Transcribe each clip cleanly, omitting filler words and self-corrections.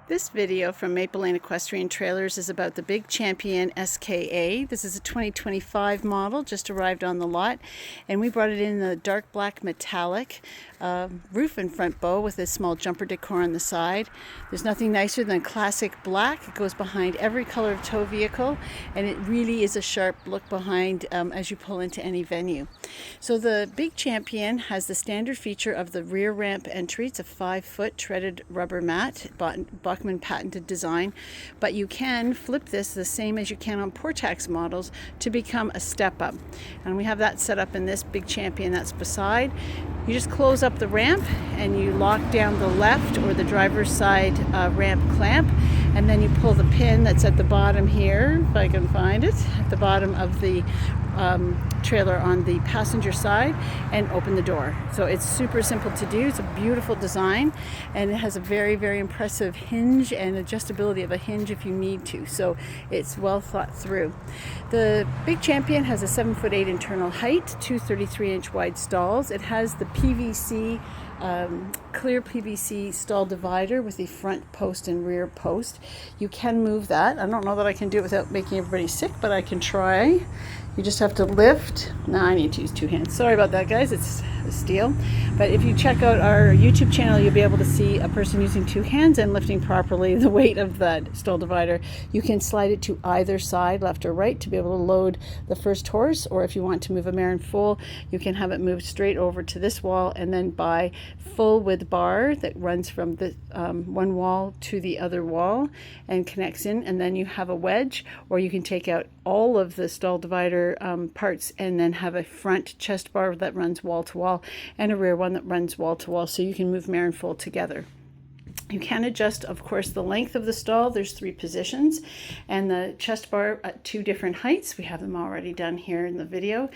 This video from Maple Lane Equestrian Trailers is about the Big Champion SKA. This is a 2025 model, just arrived on the lot, and we brought it in the dark black metallic roof and front bow with this small jumper decor on the side. There's nothing nicer than classic black. It goes behind every color of tow vehicle, and it really is a sharp look behind as you pull into any venue. So the Big Champion has the standard feature of the rear ramp entry. It's a 5-foot treaded rubber mat, Böckmann patented design, but you can flip this the same as you can on Portax models to become a step up, and we have that set up in this Big Champion that's beside. You just close up the ramp and you lock down the left or the driver's side ramp clamp, and then you pull the pin that's at the bottom here, if I can find it, at the bottom of the trailer on the passenger side, and open the door. So it's super simple to do. It's a beautiful design, and it has a very, very impressive hinge and adjustability of a hinge if you need to. So it's well thought through. The Big Champion has a 7'8" internal height, two 33-inch wide stalls. It has the PVC clear PVC stall divider with the front post and rear post. You can move that. I don't know that I can do it without making everybody sick, but I can try. You just have to lift. Now I need to use two hands. Sorry about that, guys. It's steel. But if you check out our YouTube channel, you'll be able to see a person using two hands and lifting properly the weight of that stall divider. You can slide it to either side, left or right, to be able to load the first horse, or if you want to move a mare in full, you can have it moved straight over to this wall and then by full width bar that runs from the one wall to the other wall and connects in, and then you have a wedge, or you can take out all of the stall divider parts and then have a front chest bar that runs wall to wall and a rear one that runs wall to wall, so you can move mare and foal together. You can adjust, of course, the length of the stall. There's 3 positions, and the chest bar at 2 different heights. We have them already done here in the video.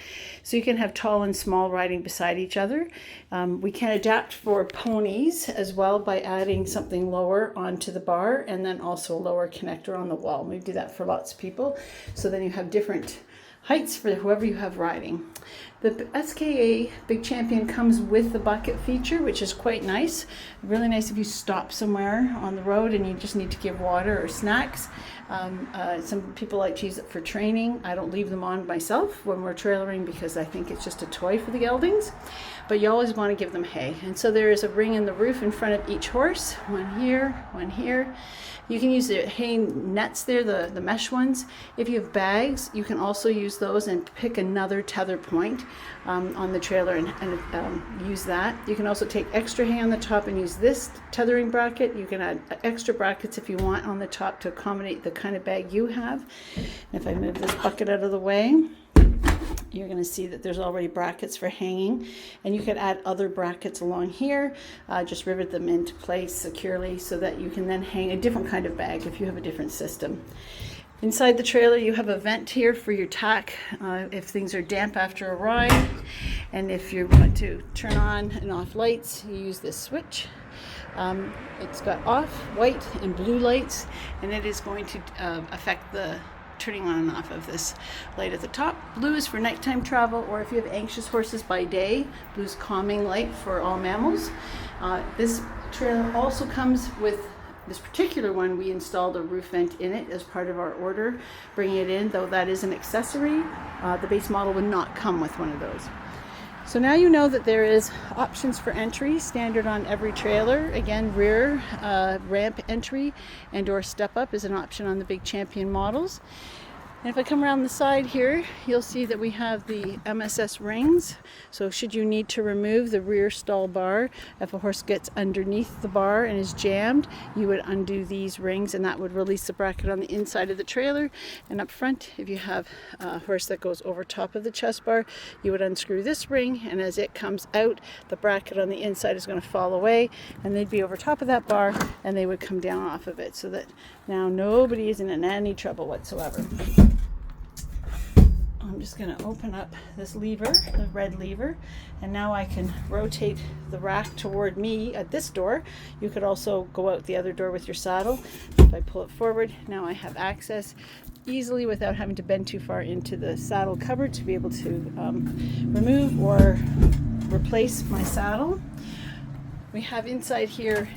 So you can have tall and small riding beside each other. We can adapt for ponies as well by adding something lower onto the bar, and then also a lower connector on the wall. We do that for lots of people. So then you have different heights for whoever you have riding. The SKA Big Champion comes with the bucket feature, which is quite nice. Really nice if you stop somewhere on the road and you just need to give water or snacks. Some people like to use it for training. I don't leave them on myself when we're trailering because I think it's just a toy for the geldings. But you always want to give them hay. And so there is a ring in the roof in front of each horse. One here, one here. You can use the hay nets there, the mesh ones. If you have bags, you can also use those and pick another tether point on the trailer and use that. You can also take extra hay on the top and use this tethering bracket. You can add extra brackets if you want on the top to accommodate the kind of bag you have. And if I move this bucket out of the way, you're going to see that there's already brackets for hanging, and you could add other brackets along here. Just rivet them into place securely so that you can then hang a different kind of bag if you have a different system. Inside the trailer you have a vent here for your tack if things are damp after a ride, and if you want to turn on and off lights, you use this switch. It's got off, white, and blue lights, and it is going to affect the turning on and off of this light at the top. Blue is for nighttime travel, or if you have anxious horses by day, blue's calming light for all mammals. This trailer also comes with this particular one. We installed a roof vent in it as part of our order, bringing it in, though that is an accessory. The base model would not come with one of those. So now you know that there is options for entry, standard on every trailer. Again, rear ramp entry and or step up is an option on the Big Champion models. And if I come around the side here, you'll see that we have the MSS rings. So should you need to remove the rear stall bar, if a horse gets underneath the bar and is jammed, you would undo these rings, and that would release the bracket on the inside of the trailer. And up front, if you have a horse that goes over top of the chest bar, you would unscrew this ring, and as it comes out, the bracket on the inside is going to fall away, and they'd be over top of that bar, and they would come down off of it, so that now nobody is in any trouble whatsoever. I'm just going to open up this lever, the red lever, and now I can rotate the rack toward me at this door. You could also go out the other door with your saddle. If I pull it forward, now I have access easily without having to bend too far into the saddle cover to be able to remove or replace my saddle. We have inside here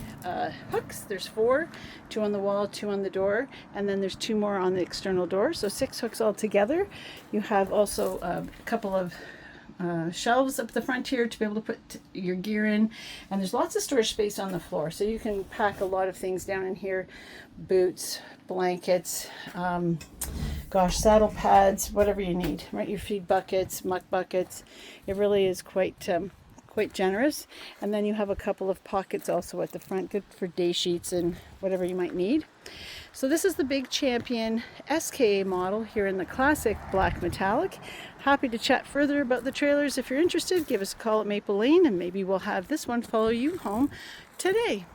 hooks. There's 4, 2 on the wall, 2 on the door, and then there's 2 more on the external door, so 6 hooks altogether. You have also a couple of shelves up the front here to be able to put your gear in, and there's lots of storage space on the floor, so you can pack a lot of things down in here: boots, blankets, saddle pads, whatever you need, right? Your feed buckets, muck buckets. It really is quite generous. And then you have a couple of pockets also at the front, good for day sheets and whatever you might need. So this is the Big Champion SKA model here in the classic black metallic. Happy to chat further about the trailers. If you're interested, give us a call at Maple Lane and maybe we'll have this one follow you home today.